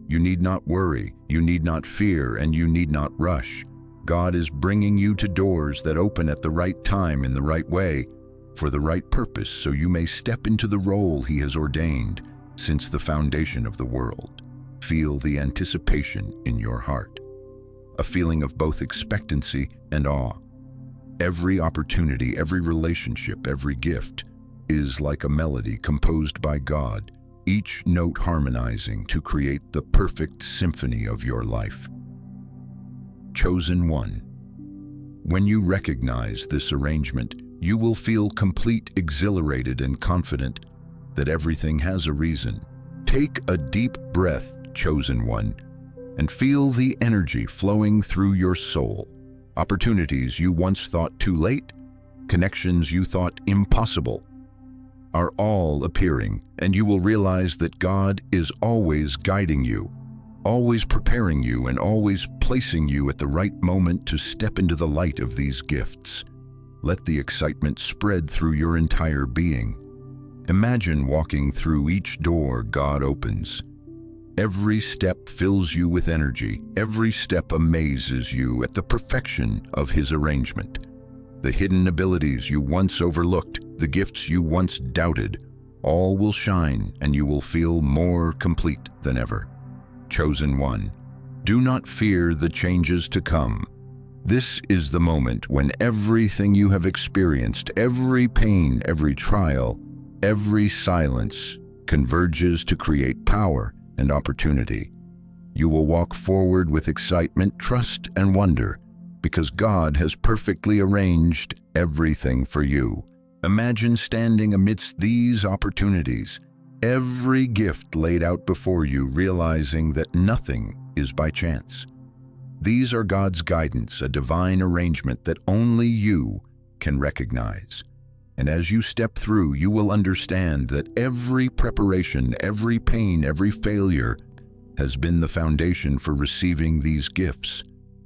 [SPEAKER 1] You need not worry, you need not fear, and you need not rush. God is bringing you to doors that open at the right time, in the right way, for the right purpose, so you may step into the role He has ordained since the foundation of the world. Feel the anticipation in your heart, a feeling of both expectancy and awe. Every opportunity, every relationship, every gift is like a melody composed by God, each note harmonizing to create the perfect symphony of your life. Chosen one. When you recognize this arrangement, you will feel complete, exhilarated, and confident that everything has a reason. Take a deep breath, chosen one, and feel the energy flowing through your soul. Opportunities you once thought too late, connections you thought impossible, are all appearing, and you will realize that God is always guiding you, always preparing you, and always placing you at the right moment to step into the light of these gifts. Let the excitement spread through your entire being. Imagine walking through each door God opens. Every step fills you with energy. Every step amazes you at the perfection of His arrangement. The hidden abilities you once overlooked, the gifts you once doubted, all will shine, and you will feel more complete than ever. Chosen one, do not fear the changes to come. This is the moment when everything you have experienced, every pain, every trial, every silence, converges to create power and opportunity. You will walk forward with excitement, trust, and wonder, because God has perfectly arranged everything for you. Imagine standing amidst these opportunities, every gift laid out before you, realizing that nothing is by chance. These are God's guidance, a divine arrangement that only you can recognize. And as you step through, you will understand that every preparation, every pain, every failure has been the foundation for receiving these gifts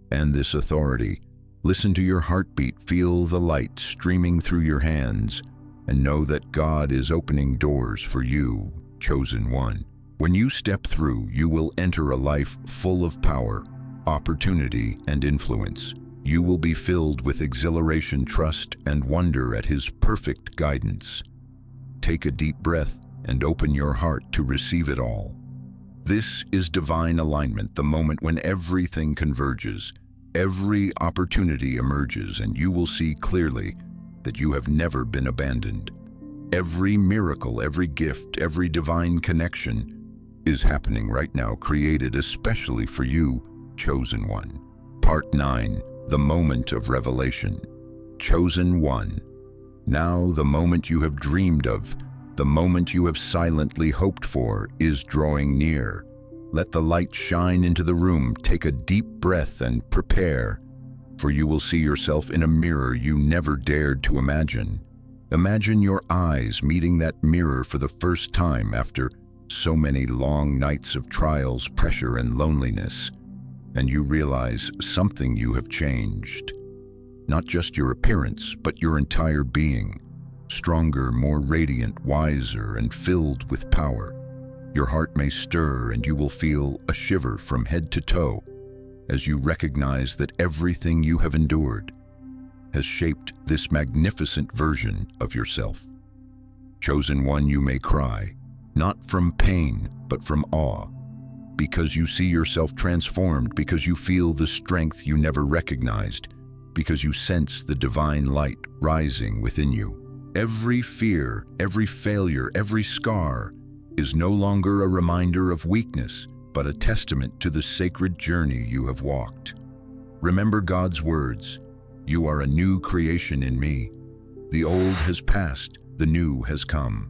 [SPEAKER 1] and this authority. Listen to your heartbeat, feel the light streaming through your hands, and know that God is opening doors for you, chosen one. When you step through, you will enter a life full of power, opportunity, and influence. You will be filled with exhilaration, trust, and wonder at His perfect guidance. Take a deep breath and open your heart to receive it all. This is divine alignment, the moment when everything converges, every opportunity emerges, and you will see clearly that you have never been abandoned. Every miracle, every gift, every divine connection is happening right now, created especially for you, chosen one. Part 9. The moment of revelation. Chosen one. Now the moment you have dreamed of, the moment you have silently hoped for, is drawing near. Let the light shine into the room. Take a deep breath and prepare, for you will see yourself in a mirror you never dared to imagine. Imagine your eyes meeting that mirror for the first time after so many long nights of trials, pressure, and loneliness. And you realize something you have changed. Not just your appearance, but your entire being. Stronger, more radiant, wiser, and filled with power. Your heart may stir, and you will feel a shiver from head to toe as you recognize that everything you have endured has shaped this magnificent version of yourself. Chosen one, you may cry, not from pain, but from awe, because you see yourself transformed, because you feel the strength you never recognized, because you sense the divine light rising within you. Every fear, every failure, every scar is no longer a reminder of weakness, but a testament to the sacred journey you have walked. Remember God's words, "You are a new creation in me. The old has passed, the new has come."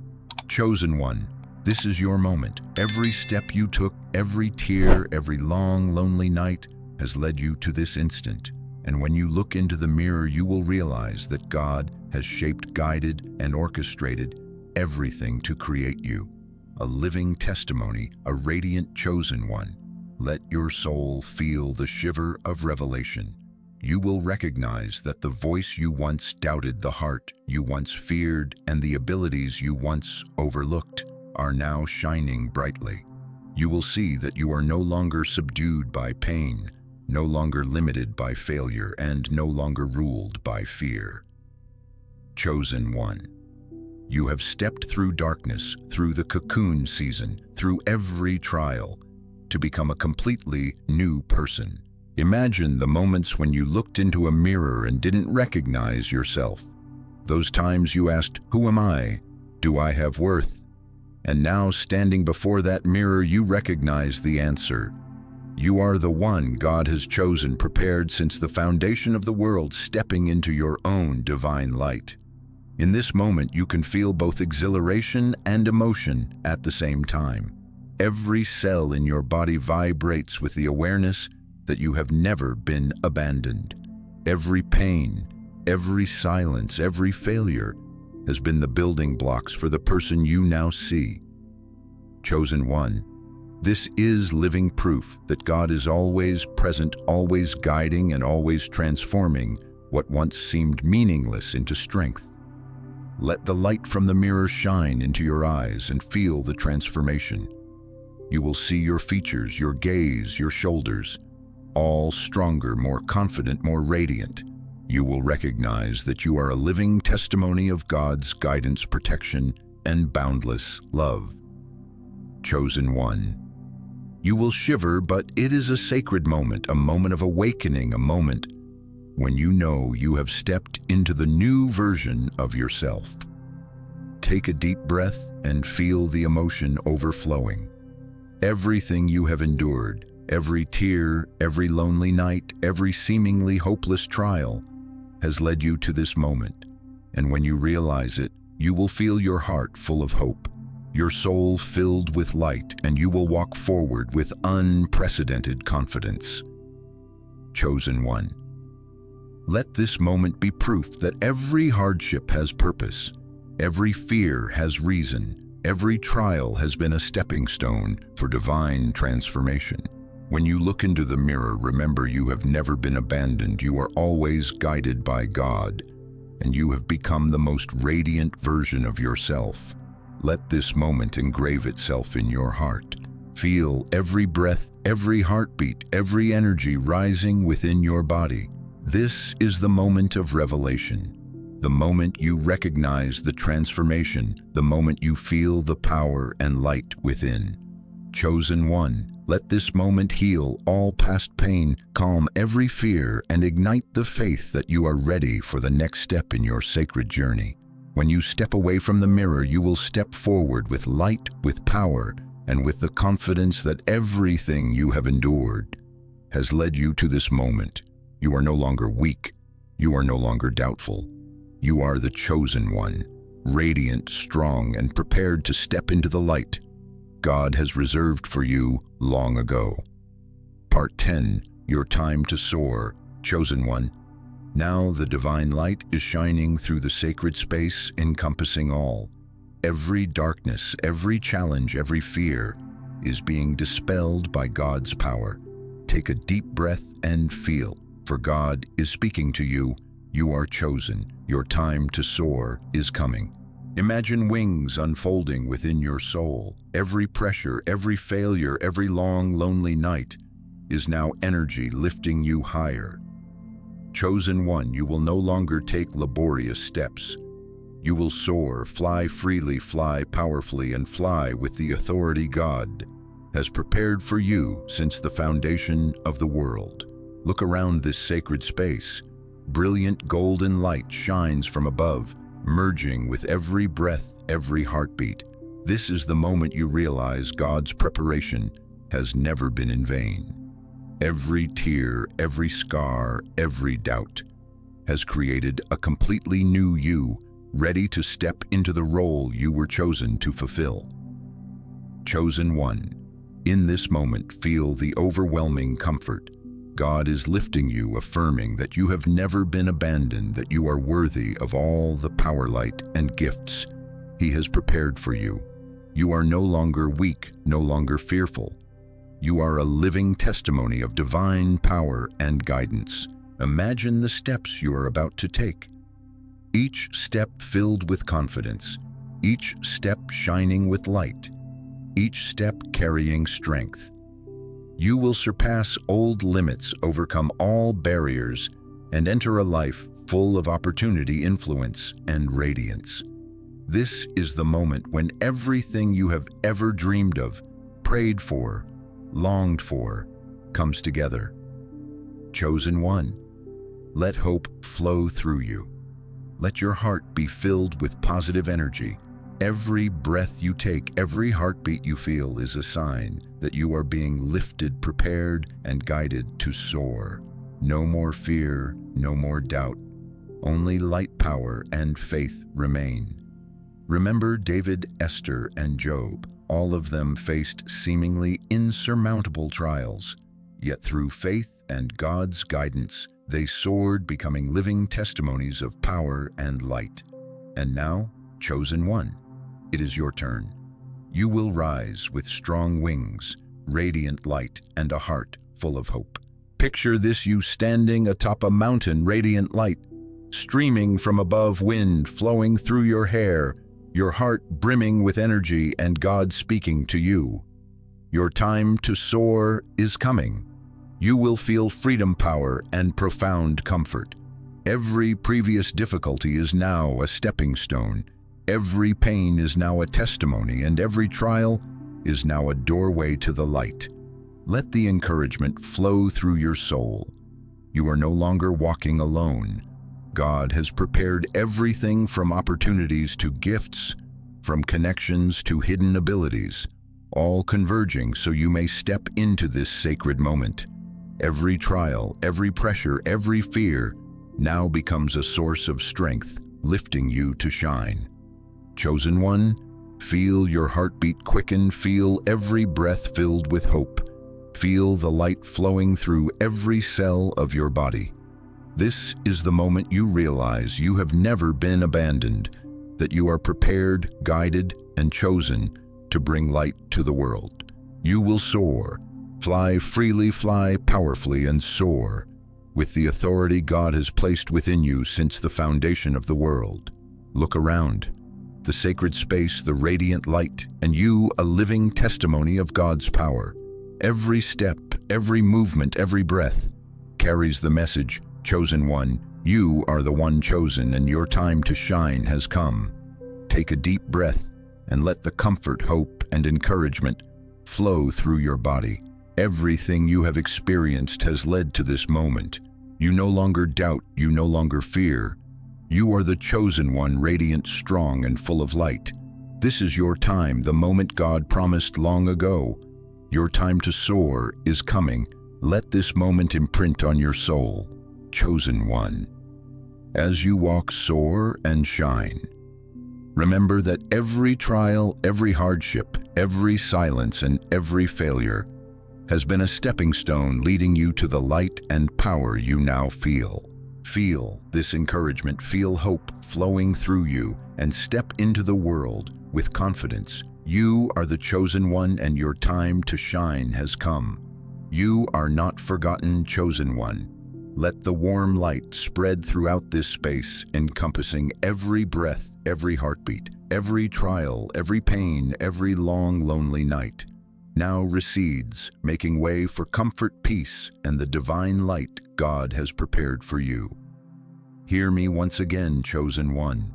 [SPEAKER 1] Chosen one, this is your moment. Every step you took, every tear, every long, lonely night has led you to this instant. And when you look into the mirror, you will realize that God has shaped, guided, and orchestrated everything to create you. A living testimony, a radiant chosen one. Let your soul feel the shiver of revelation. You will recognize that the voice you once doubted, the heart you once feared, and the abilities you once overlooked are now shining brightly. You will see that you are no longer subdued by pain, no longer limited by failure, and no longer ruled by fear. Chosen one. You have stepped through darkness, through the cocoon season, through every trial, to become a completely new person. Imagine the moments when you looked into a mirror and didn't recognize yourself. Those times you asked, "Who am I? Do I have worth?" And now, standing before that mirror, you recognize the answer. You are the one God has chosen, prepared since the foundation of the world, stepping into your own divine light. In this moment, you can feel both exhilaration and emotion at the same time. Every cell in your body vibrates with the awareness that you have never been abandoned. Every pain, every silence, every failure has been the building blocks for the person you now see. Chosen one, this is living proof that God is always present, always guiding, and always transforming what once seemed meaningless into strength. Let the light from the mirror shine into your eyes and feel the transformation. You will see your features, your gaze, your shoulders, all stronger, more confident, more radiant. You will recognize that you are a living testimony of God's guidance, protection, and boundless love. Chosen one. You will shiver, but it is a sacred moment, a moment of awakening, a moment when you know you have stepped into the new version of yourself. Take a deep breath and feel the emotion overflowing. Everything you have endured, every tear, every lonely night, every seemingly hopeless trial has led you to this moment. And when you realize it, you will feel your heart full of hope, your soul filled with light, and you will walk forward with unprecedented confidence. Chosen one. Let this moment be proof that every hardship has purpose, every fear has reason, every trial has been a stepping stone for divine transformation. When you look into the mirror, remember you have never been abandoned. You are always guided by God, and you have become the most radiant version of yourself. Let this moment engrave itself in your heart. Feel every breath, every heartbeat, every energy rising within your body. This is the moment of revelation, the moment you recognize the transformation, the moment you feel the power and light within. Chosen one, let this moment heal all past pain, calm every fear, and ignite the faith that you are ready for the next step in your sacred journey. When you step away from the mirror, you will step forward with light, with power, and with the confidence that everything you have endured has led you to this moment. You are no longer weak. You are no longer doubtful. You are the chosen one, radiant, strong, and prepared to step into the light God has reserved for you long ago. Part 10, Your Time to Soar, Chosen One. Now the divine light is shining through the sacred space, encompassing all. Every darkness, every challenge, every fear is being dispelled by God's power. Take a deep breath and feel, for God is speaking to you. You are chosen. Your time to soar is coming. Imagine wings unfolding within your soul. Every pressure, every failure, every long, lonely night is now energy lifting you higher. Chosen one, you will no longer take laborious steps. You will soar, fly freely, fly powerfully, and fly with the authority God has prepared for you since the foundation of the world. Look around this sacred space. Brilliant golden light shines from above, merging with every breath, every heartbeat. This is the moment you realize God's preparation has never been in vain. Every tear, every scar, every doubt has created a completely new you, ready to step into the role you were chosen to fulfill. Chosen one, in this moment feel the overwhelming comfort. God is lifting you, affirming that you have never been abandoned, that you are worthy of all the power, light, and gifts He has prepared for you. You are no longer weak, no longer fearful. You are a living testimony of divine power and guidance. Imagine the steps you are about to take. Each step filled with confidence, each step shining with light, each step carrying strength. You will surpass old limits, overcome all barriers, and enter a life full of opportunity, influence, and radiance. This is the moment when everything you have ever dreamed of, prayed for, longed for, comes together. Chosen one, let hope flow through you. Let your heart be filled with positive energy. Every breath you take, every heartbeat you feel is a sign that you are being lifted, prepared, and guided to soar. No more fear, no more doubt. Only light, power, and faith remain. Remember David, Esther, and Job. All of them faced seemingly insurmountable trials. Yet through faith and God's guidance, they soared, becoming living testimonies of power and light. And now, chosen one, it is your turn. You will rise with strong wings, radiant light, and a heart full of hope. Picture this: you standing atop a mountain, radiant light streaming from above, wind flowing through your hair, your heart brimming with energy, and God speaking to you. Your time to soar is coming. You will feel freedom, power, and profound comfort. Every previous difficulty is now a stepping stone. Every pain is now a testimony, and every trial is now a doorway to the light. Let the encouragement flow through your soul. You are no longer walking alone. God has prepared everything from opportunities to gifts, from connections to hidden abilities, all converging so you may step into this sacred moment. Every trial, every pressure, every fear now becomes a source of strength, lifting you to shine. Chosen one, feel your heartbeat quicken, feel every breath filled with hope. Feel the light flowing through every cell of your body. This is the moment you realize you have never been abandoned, that you are prepared, guided, and chosen to bring light to the world. You will soar, fly freely, fly powerfully, and soar with the authority God has placed within you since the foundation of the world. Look around. The sacred space, the radiant light, and you, a living testimony of God's power. Every step, every movement, every breath carries the message, chosen one, you are the one chosen, and your time to shine has come. Take a deep breath and let the comfort, hope, and encouragement flow through your body. Everything you have experienced has led to this moment. You no longer doubt, you no longer fear. You are the chosen one, radiant, strong, and full of light. This is your time, the moment God promised long ago. Your time to soar is coming. Let this moment imprint on your soul. Chosen one. As you walk, soar, and shine. Remember that every trial, every hardship, every silence, and every failure has been a stepping stone leading you to the light and power you now feel. Feel this encouragement, feel hope flowing through you, and step into the world with confidence. You are the chosen one, and your time to shine has come. You are not forgotten, chosen one. Let the warm light spread throughout this space, encompassing every breath, every heartbeat, every trial, every pain, every long, lonely night. Now recedes, making way for comfort, peace, and the divine light God has prepared for you. Hear me once again, chosen one.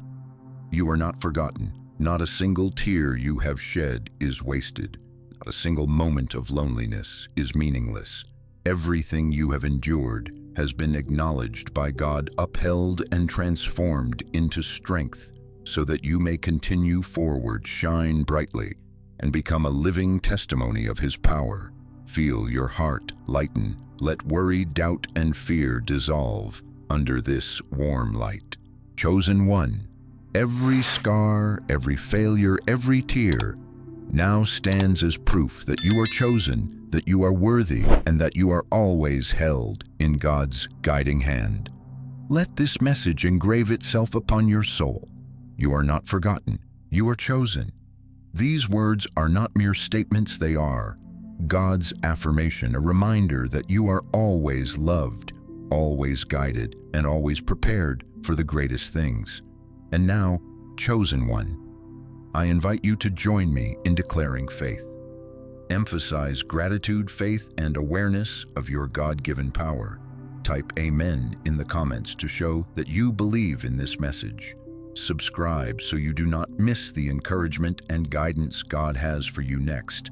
[SPEAKER 1] You are not forgotten. Not a single tear you have shed is wasted. Not a single moment of loneliness is meaningless. Everything you have endured has been acknowledged by God, upheld and transformed into strength so that you may continue forward, shine brightly, and become a living testimony of His power. Feel your heart lighten. Let worry, doubt, and fear dissolve under this warm light. Chosen one, every scar, every failure, every tear now stands as proof that you are chosen, that you are worthy, and that you are always held in God's guiding hand. Let this message engrave itself upon your soul. You are not forgotten. You are chosen. These words are not mere statements, they are God's affirmation, a reminder that you are always loved, always guided, and always prepared for the greatest things. And now, chosen one, I invite you to join me in declaring faith. Emphasize gratitude, faith, and awareness of your God-given power. Type Amen in the comments to show that you believe in this message. Subscribe so you do not miss the encouragement and guidance God has for you next.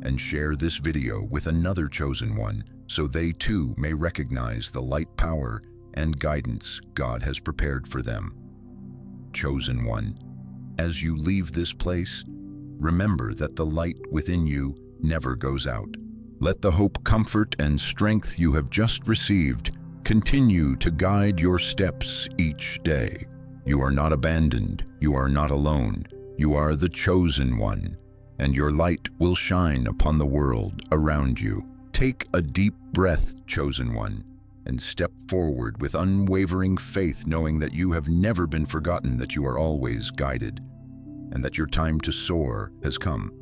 [SPEAKER 1] And share this video with another chosen one so they too may recognize the light, power, and guidance God has prepared for them. Chosen one, as you leave this place, remember that the light within you never goes out. Let the hope, comfort, and strength you have just received continue to guide your steps each day. You are not abandoned. You are not alone. You are the chosen one, and your light will shine upon the world around you. Take a deep breath, chosen one, and step forward with unwavering faith, knowing that you have never been forgotten, that you are always guided, and that your time to soar has come.